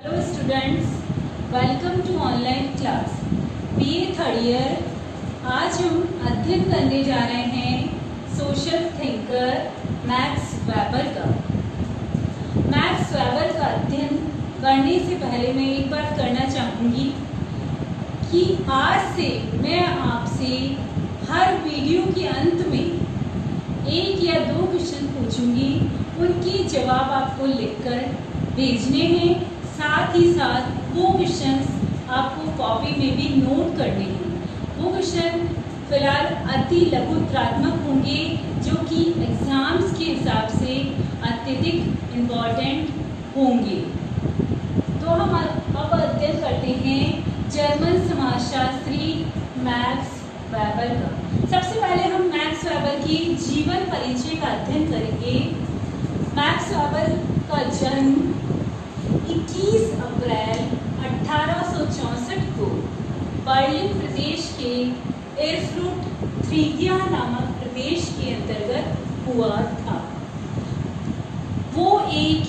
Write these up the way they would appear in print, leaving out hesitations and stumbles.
Hello students, welcome to online class BA third year. आज हम अध्ययन करने जा रहे हैं सोशल थिंकर मैक्स वेबर का। मैक्स वेबर का अध्ययन करने से पहले मैं एक बात करना चाहूँगी कि आज से मैं आपसे हर वीडियो के अंत में एक या दो क्वेश्चन पूछूंगी, उनके जवाब आपको लिखकर भेजने हैं। साथ ही साथ वो क्वेश्चंस आपको कॉपी में भी नोट करने हैं। वो क्वेश्चन फिलहाल अति लघुत्रात्मक होंगे, जो कि एग्जाम्स के हिसाब से अत्यधिक इम्पॉर्टेंट होंगे। तो हम अब अध्ययन करते हैं जर्मन समाजशास्त्री मैक्स वेबर का। सबसे पहले हम मैक्स वेबर की जीवन परिचय का अध्ययन करेंगे। मैक्स वेबर का जन्म 21 अप्रैल 1864 को बर्लिन प्रदेश के एर्फ्रुट थ्रीगिया नामक प्रदेश के अंतर्गत हुआ था। वो एक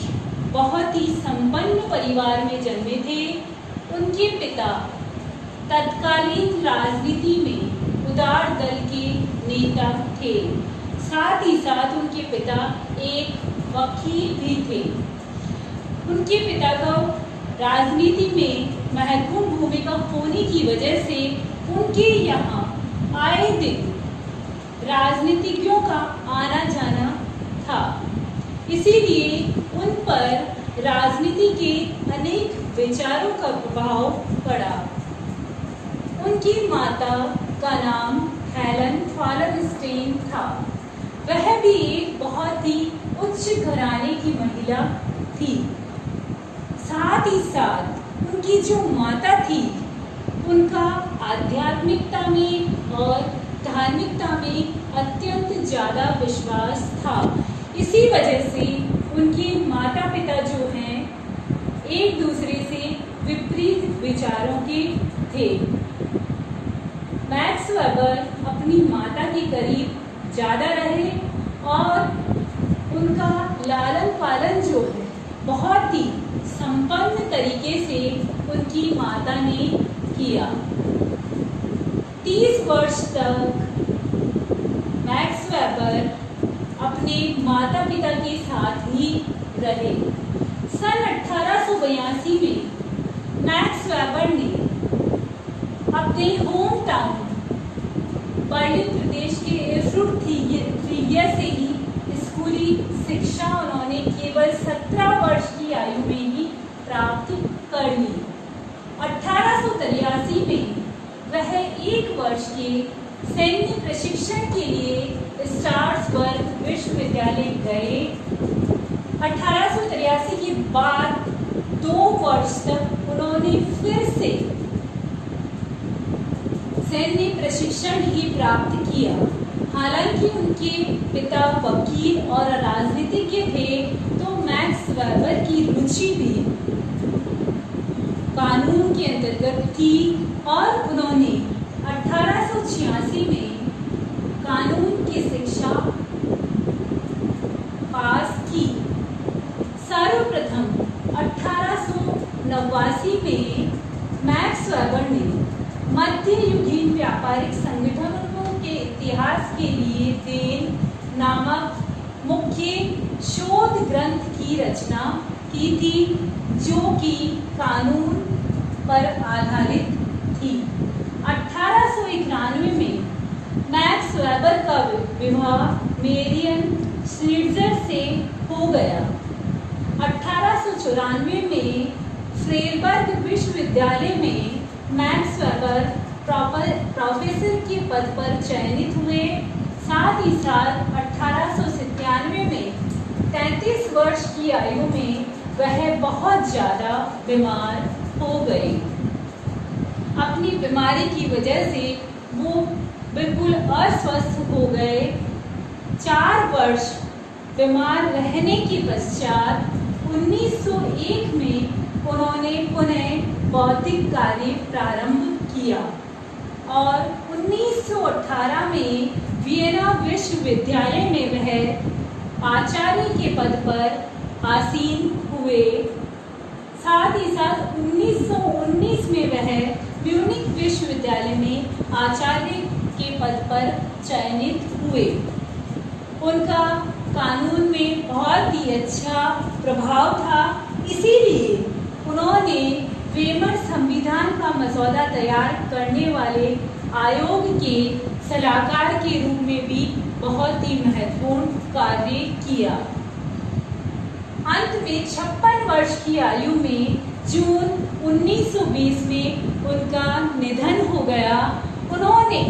बहुत ही संपन्न परिवार में जन्मे थे। उनके पिता तत्कालीन राजनीति में उदार दल के नेता थे। साथ ही साथ उनके पिता एक वकील भी थे। उनके पिता को राजनीति में महत्वपूर्ण भूमिका होने की वजह से उनके यहाँ आए दिन राजनीतिज्ञों का आना जाना था। इसीलिए उन पर राजनीति के अनेक विचारों का प्रभाव पड़ा। उनकी माता का नाम हेलन फालरस्टेन था। वह भी एक बहुत ही उच्च घराने की महिला थी। साथ ही साथ उनकी जो माता थी, उनका आध्यात्मिकता में और धार्मिकता में अत्यंत ज़्यादा विश्वास था। इसी वजह से उनके माता पिता जो हैं एक दूसरे से विपरीत विचारों के थे। मैक्स वेबर अपनी माता के करीब ज़्यादा रहे और उनका लालन पालन जो है बहुत ही संपन्न तरीके से उनकी माता ने किया। 30 वर्ष तक मैक्स वेबर अपने माता पिता के साथ ही रहे। सन 1882 में मैक्स वेबर ने अपने होम टाउन बर्लिन प्रदेश के एर्फ्रुट थ्रीगिया से ही स्कूली शिक्षा उन्होंने केवल 17 वर्ष की आयु में ही प्राप्त कर ली। 1883 में वह 1 वर्ष के सैन्य प्रशिक्षण के लिए स्ट्रासबर्ग विश्वविद्यालय गए। 1883 के बाद 2 वर्ष तक उन्होंने फिर से सैन्य प्रशिक्षण ही प्राप्त किया। हालांकि उनके पिता वकील और राजनीतिज्ञ थे, तो मैक्स वेबर की रुचि भी कानून के अंतर्गत थी और उन्होंने 1886 में कानून की शिक्षा पास की। सर्वप्रथम 1889 में मैक्स वेबर ने मध्ययुगीन व्यापारिक संगठनों के इतिहास के लिए देन नामक मुख्य शोध ग्रंथ की रचना की थी, जो कि कानून पर आधारित थी। 1891 में मैक्स वेबर का विवाह मेरियन स्निट्जर से हो गया। 1894 में फ्रेबर्ग विश्वविद्यालय में मैक्स वेबर प्रोफेसर के पद पर चयनित हुए। साथ ही साथ 1897 में 33 वर्ष की आयु में वह बहुत ज़्यादा बीमार हो गए। अपनी बीमारी की वजह से वो बिल्कुल अस्वस्थ हो गए। 4 वर्ष बीमार रहने के पश्चात 1901 में उन्होंने पुनः बौद्धिक कार्य प्रारंभ किया और 1918 में वियना विश्वविद्यालय में वह आचार्य के पद पर आसीन हुए। साथ ही साथ 1919 में वह म्यूनिख विश्वविद्यालय में आचार्य के पद पर चयनित हुए। उनका कानून में बहुत ही अच्छा प्रभाव था, इसीलिए उन्होंने वेमर संविधान का मसौदा तैयार करने वाले आयोग के सलाहकार के रूप में भी बहुत ही महत्वपूर्ण कार्य किया। अंत में 56 वर्ष की आयु में जून 1920 में उनका निधन हो गया। उन्होंने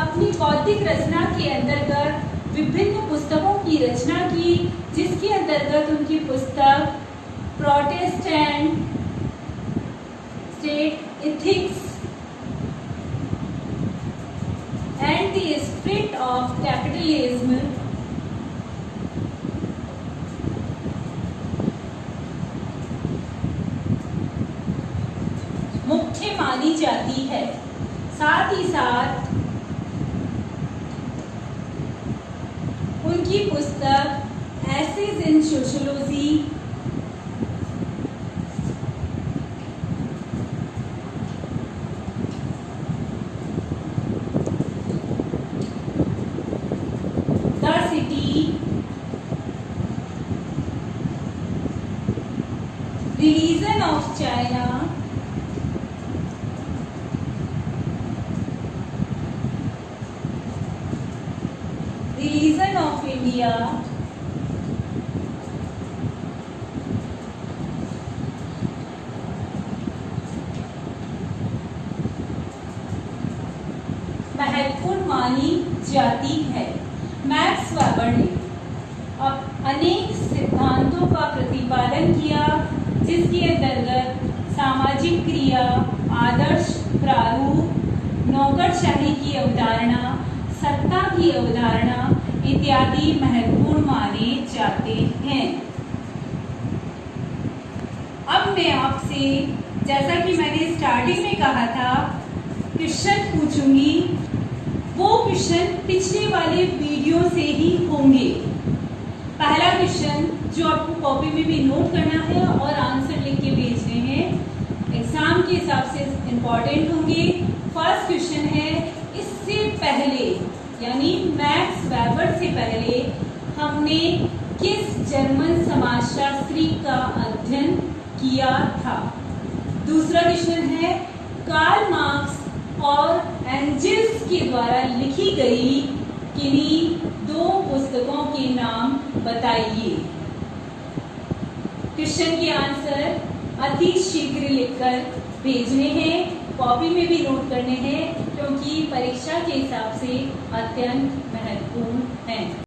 अपनी बौद्धिक रचना के अंतर्गत विभिन्न पुस्तकों की रचना की, जिसके अंतर्गत उनकी पुस्तक Protestant state ethics and the spirit of capitalism मुख्य मानी जाती है। साथ ही साथ उनकी पुस्तक essays in sociology, the city, religion of China, religion of India, महत्वपूर्ण मानी जाती है। मैक्स वेबर ने अब अनेक सिद्धांतों का प्रतिपादन किया, जिसके अंतर्गत सामाजिक क्रिया, आदर्श प्रारूप, नौकरशाही की अवधारणा, सत्ता की अवधारणा इत्यादि महत्वपूर्ण माने जाते हैं। अब मैं आपसे, जैसा कि मैंने स्टार्टिंग में कहा था, क्वेश्चन पूछूंगी। वो क्वेश्चन पिछले वाले वीडियो से ही होंगे। पहला क्वेश्चन जो आपको कॉपी में भी नोट करना है और आंसर लिख के भेजने हैं, एग्जाम के हिसाब से इम्पॉर्टेंट होंगे। फर्स्ट क्वेश्चन है, इससे पहले यानी मैक्स वेबर से पहले हमने किस जर्मन समाजशास्त्री का अध्ययन किया था। दूसरा क्वेश्चन है, कार्ल मार्क्स और एंजेल्स के द्वारा लिखी गई किन्हीं दो पुस्तकों के नाम बताइए। क्वेश्चन के आंसर अति शीघ्र लिखकर भेजने हैं, कॉपी में भी नोट करने हैं, क्योंकि परीक्षा के हिसाब से अत्यंत महत्वपूर्ण है।